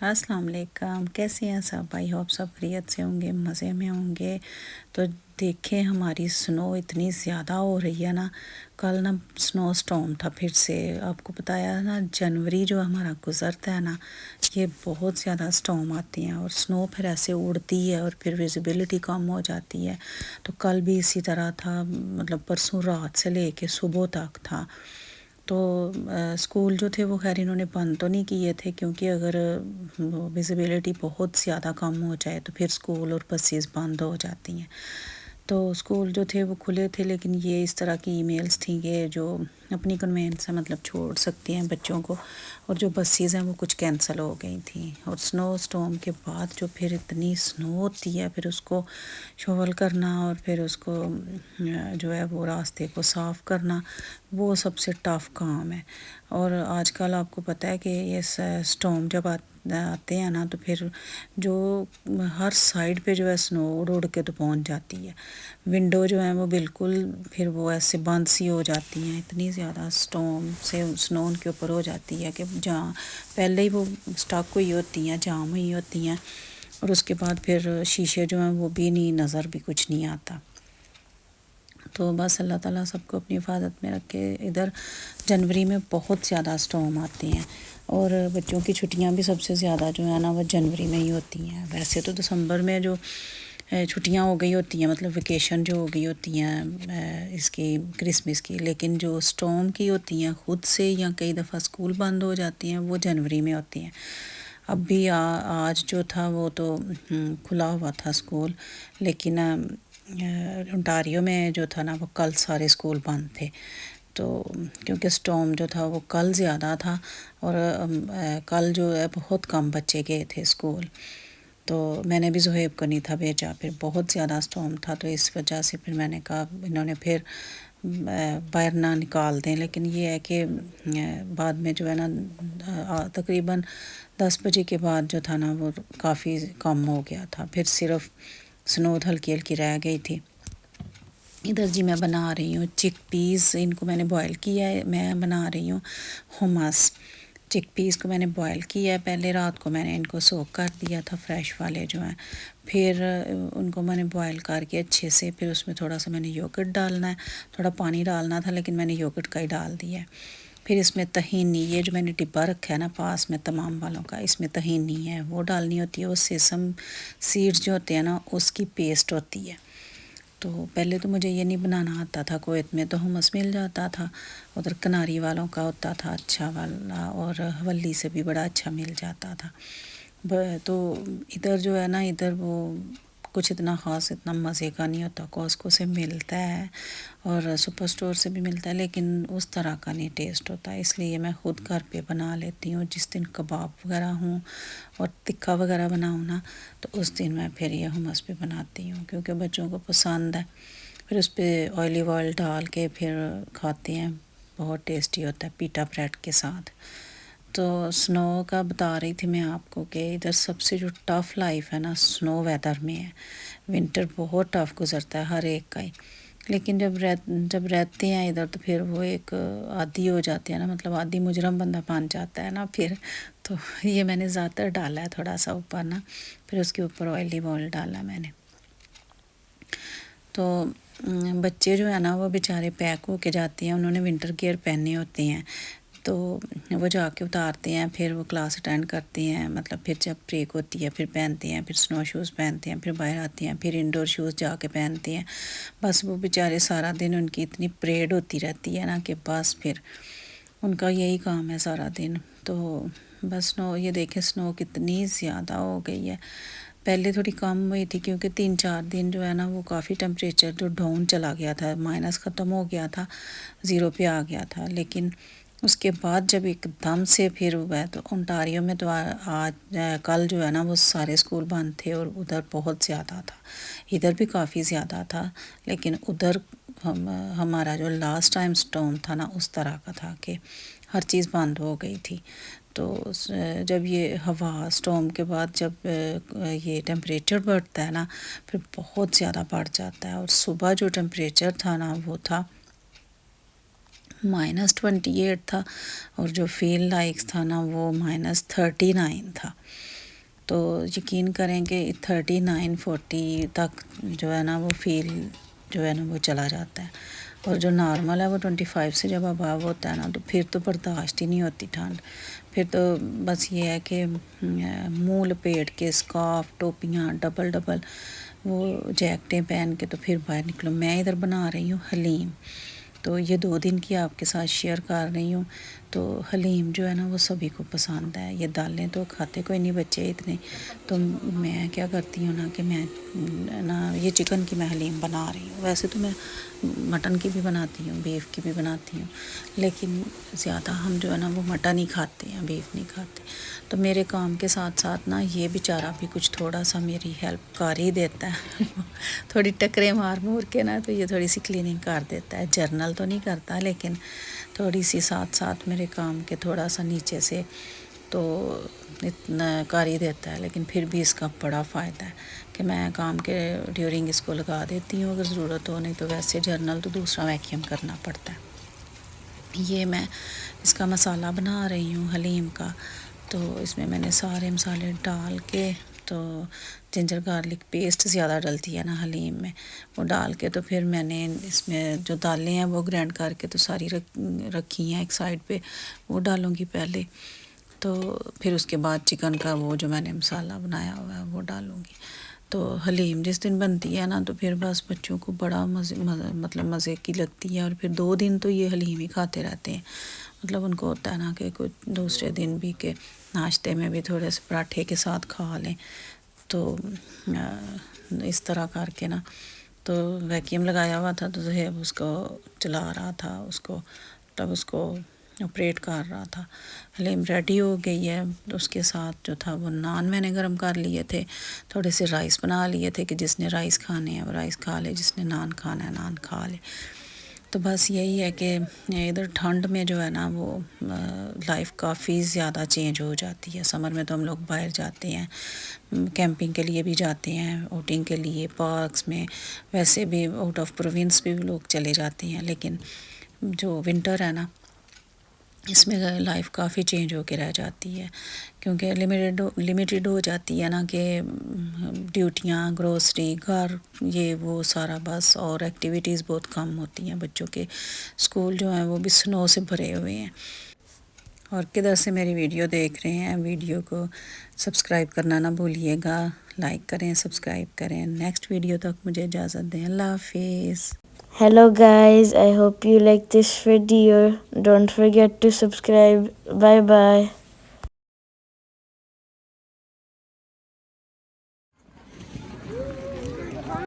अस्सलाम वालेकुम। कैसे हैं सब? आई होप सब खैरियत से होंगे, मज़े में होंगे। तो देखें, हमारी स्नो इतनी ज़्यादा हो रही है ना। कल ना स्नो स्टॉर्म था फिर से। आपको बताया ना, जनवरी जो हमारा गुज़रता है ना, ये बहुत ज़्यादा स्टॉर्म आती हैं और स्नो फिर ऐसे उड़ती है और फिर विजिबिलिटी कम हो जाती है। तो कल भी इसी तरह था, मतलब परसों रात से लेके सुबह तक था। तो स्कूल जो थे वो खैर इन्होंने बंद तो नहीं किए थे, क्योंकि अगर विजिबिलिटी बहुत ज़्यादा कम हो जाए तो फिर स्कूल और बसेस बंद हो जाती हैं। तो स्कूल जो थे वो खुले थे, लेकिन ये इस तरह की ईमेल्स थी कि जो अपनी कन्वेंस से मतलब छोड़ सकती हैं बच्चों को, और जो बसेस हैं वो कुछ कैंसिल हो गई थी। और स्नो स्टॉर्म के बाद जो फिर इतनी स्नो होती है, फिर उसको शोवल करना और फिर उसको जो है वो रास्ते को साफ़ करना, वो सबसे टफ़ काम है। और आजकल आपको पता है कि ये स्टॉर्म जब आते हैं ना, तो फिर जो हर साइड पे जो है स्नो उड़ उड़ के तो पहुंच जाती है। विंडो जो है वो बिल्कुल फिर वो ऐसे बंद सी हो जाती हैं, इतनी ज़्यादा स्टॉर्म से स्नो उनके ऊपर हो जाती है कि जहाँ पहले ही वो स्टक हुई होती हैं, जाम हुई होती हैं, और उसके बाद फिर शीशे जो हैं वो भी नहीं, नज़र भी कुछ नहीं आता। तो बस अल्लाह ताला सबको अपनी हिफाजत में रखे। इधर जनवरी में बहुत ज़्यादा स्टॉर्म आते हैं, और बच्चों की छुट्टियां भी सबसे ज़्यादा जो है ना वो जनवरी में ही होती हैं। वैसे तो दिसंबर में जो छुट्टियां हो गई होती हैं, मतलब वेकेशन जो हो गई होती हैं इसकी क्रिसमस की, लेकिन जो स्टॉर्म की होती हैं खुद से या कई दफ़ा स्कूल बंद हो जाती हैं, वो जनवरी में होती हैं। अब भी आज जो था वो तो खुला हुआ था स्कूल, लेकिन ओंटारियो में जो था ना वो कल सारे स्कूल बंद थे। तो क्योंकि स्टॉर्म जो था वो कल ज़्यादा था, और कल जो है बहुत कम बच्चे गए थे स्कूल। तो मैंने भी ज़ुहैब को नहीं था भेजा, फिर बहुत ज़्यादा स्टॉर्म था, तो इस वजह से फिर मैंने कहा इन्होंने फिर बाहर ना निकाल दें। लेकिन ये है कि बाद में जो है ना तकरीबन 10 बजे के बाद जो था ना वो काफ़ी कम हो गया था, फिर सिर्फ स्नो हल्की हल्की रह गई थी। इधर जी मैं बना रही हूँ चिक पीस, इनको मैंने बॉयल किया है। मैं बना रही हूँ हुमस। चिक पीस को मैंने बॉयल किया है, पहले रात को मैंने इनको सोक कर दिया था, फ्रेश वाले जो हैं। फिर उनको मैंने बॉयल करके अच्छे से, फिर उसमें थोड़ा सा मैंने योगर्ट डालना है, थोड़ा पानी डालना था, लेकिन मैंने योगर्ट का ही डाल दिया है। फिर इसमें तहीनी, ये जो मैंने डिब्बा रखा है ना पास में तमाम वालों का, इसमें तहीनी है वो डालनी होती है, और सेसम सीड्स जो होते हैं ना उसकी पेस्ट होती है। तो पहले तो मुझे ये नहीं बनाना आता था, कुवैत में तो हुमस मिल जाता था, उधर कनारी वालों का होता था अच्छा वाला, और हवल्ली से भी बड़ा अच्छा मिल जाता था। तो इधर जो है ना, इधर वो कुछ इतना ख़ास इतना मज़े का नहीं होता। कॉस्को से मिलता है और सुपर स्टोर से भी मिलता है, लेकिन उस तरह का नहीं टेस्ट होता, इसलिए मैं ख़ुद घर पे बना लेती हूँ। जिस दिन कबाब वगैरह हूँ और तिक्का वगैरह बनाऊँ ना, तो उस दिन मैं फिर ये हुमस भी बनाती हूँ, क्योंकि बच्चों को पसंद है। फिर उस पर ऑलिव ऑयल डाल के फिर खाते हैं, बहुत टेस्टी होता है पीटा ब्रेड के साथ। तो स्नो का बता रही थी मैं आपको कि इधर सबसे जो टफ़ लाइफ है ना स्नो वेदर में है। विंटर बहुत टफ़ गुजरता है हर एक का ही, लेकिन जब रहते हैं इधर तो फिर वो एक आदी हो जाते हैं ना, मतलब आदी मुजरम बंदा बन जाता है ना फिर। तो ये मैंने ज़्यादातर डाला है थोड़ा सा ऊपर ना, फिर उसके ऊपर ऑलिव ऑयल डाला मैंने। तो बच्चे जो है ना वो बेचारे पैक होके जाते हैं, उन्होंने विंटर गियर पहने होते हैं, तो वो जाके उतारते हैं, फिर वो क्लास अटेंड करते हैं, मतलब फिर जब ब्रेक होती है फिर पहनते हैं, फिर स्नो शूज़ पहनते हैं, फिर बाहर आते हैं, फिर इंडोर शूज़ जाके पहनते हैं। बस वो बेचारे सारा दिन उनकी इतनी परेड होती रहती है ना कि बस फिर उनका यही काम है सारा दिन। तो बस स्नो, ये देखें स्नो कितनी ज़्यादा हो गई है। पहले थोड़ी कम हुई थी, क्योंकि 3-4 दिन जो है ना वो काफ़ी टेम्परेचर जो डाउन चला गया था, माइनस ख़त्म हो गया था, ज़ीरो पे आ गया था। लेकिन उसके बाद जब एकदम से फिर हुआ है, तो ओंटारियो में तो आज कल जो है ना वो सारे स्कूल बंद थे, और उधर बहुत ज़्यादा था। इधर भी काफ़ी ज़्यादा था, लेकिन उधर हमारा जो लास्ट टाइम स्टॉर्म था ना उस तरह का था कि हर चीज़ बंद हो गई थी। तो जब ये हवा स्टॉर्म के बाद जब ये टेम्परेचर बढ़ता है ना, फिर बहुत ज़्यादा बढ़ जाता है। और सुबह जो टेम्परेचर था ना वो था -28 था, और जो फील लाइक्स था ना वो -39 था। تو یقین کریں کہ 39-40 تک جو ہے نا وہ فیل جو ہے نا وہ چلا جاتا ہے، اور جو نارمل ہے وہ 25 سے جب ابو ہوتا ہے نا تو پھر تو برداشت ہی نہیں ہوتی ٹھنڈ. پھر تو بس یہ ہے کہ منہ لپیٹ کے اسکارف، ٹوپیاں ڈبل ڈبل وہ جیکٹیں پہن کے تو پھر باہر نکلو. میں ادھر بنا رہی ہوں حلیم، تو یہ 2 دن کی آپ کے ساتھ شیئر کر رہی ہوں. تو حلیم جو ہے نا وہ سبھی کو پسند ہے. یہ دالیں تو کھاتے کوئی نہیں بچے اتنے، تو میں کیا کرتی ہوں نا کہ میں نا یہ چکن کی میں حلیم بنا رہی ہوں. ویسے تو میں مٹن کی بھی بناتی ہوں، بیف کی بھی بناتی ہوں، لیکن زیادہ ہم جو ہے نا وہ مٹن ہی کھاتے ہیں، بیف نہیں کھاتے. تو میرے کام کے ساتھ ساتھ نا یہ بیچارہ بھی کچھ تھوڑا سا میری ہیلپ کر ہی دیتا ہے. تھوڑی ٹکریں مار مور کے نا تو یہ تھوڑی سی کلیننگ کر دیتا ہے. جرنل تو نہیں کرتا لیکن تھوڑی سی ساتھ ساتھ میرے کام کے تھوڑا سا نیچے سے تو اتنا کر ہی دیتا ہے. لیکن پھر بھی اس کا بڑا فائدہ ہے کہ میں کام کے ڈیورنگ اس کو لگا دیتی ہوں اگر ضرورت ہو، نہیں تو ویسے جرنل تو دوسرا ویکیوم کرنا پڑتا ہے. یہ میں اس کا مسالہ بنا رہی ہوں حلیم کا. تو اس میں نے سارے مسالے ڈال کے، تو جنجر گارلک پیسٹ زیادہ ڈلتی ہے نا حلیم میں، وہ ڈال کے تو پھر میں نے اس میں جو دالیں ہیں وہ گرینڈ کر کے تو ساری رکھی ہیں ایک سائڈ پہ، وہ ڈالوں گی پہلے. تو پھر اس کے بعد چکن کا وہ جو میں نے مسالہ بنایا ہوا ہے وہ ڈالوں گی. تو حلیم جس دن بنتی ہے نا تو پھر بس بچوں کو بڑا مزے کی لگتی ہے، اور پھر 2 دن تو یہ حلیم ہی کھاتے رہتے ہیں. مطلب ان کو ہوتا ہے نا کہ کچھ دوسرے دن بھی کہ ناشتے میں بھی تھوڑے سے پراٹھے کے ساتھ کھا لیں. تو اس طرح کر کے نا تو ویکیوم لگایا ہوا تھا تو زہیب اس کو چلا رہا تھا، اس کو تب اس کو آپریٹ کر رہا تھا. حلیم ریڈی ہو گئی ہے. اس کے ساتھ جو تھا وہ نان میں نے گرم کر لیے تھے، تھوڑے سے رائس بنا لیے تھے کہ جس نے رائس کھانے ہیں وہ رائس کھا لے، جس نے نان کھانا ہے نان کھا لے. تو بس یہی ہے کہ ادھر ٹھنڈ میں جو ہے نا وہ لائف کافی زیادہ چینج ہو جاتی ہے. سمر میں تو ہم لوگ باہر جاتے ہیں، کیمپنگ کے لیے بھی جاتے ہیں، آؤٹنگ کے لیے پارکس میں، ویسے بھی آؤٹ آف پروونس بھی لوگ چلے جاتے ہیں. لیکن جو ونٹر ہے نا اس میں لائف کافی چینج ہو کے رہ جاتی ہے، کیونکہ لمیٹیڈ ہو جاتی ہے نا کہ ڈیوٹیاں، گروسری، گھر، یہ وہ سارا بس، اور ایکٹیویٹیز بہت کم ہوتی ہیں. بچوں کے اسکول جو ہیں وہ بھی سنو سے بھرے ہوئے ہیں. اور کدھر سے میری ویڈیو دیکھ رہے ہیں، ویڈیو کو سبسکرائب کرنا نہ بھولیے گا، لائک کریں، سبسکرائب کریں. نیکسٹ ویڈیو تک مجھے اجازت دیں. اللہ حافظ. Hello guys, I hope you like this video. Don't forget to subscribe. Bye bye.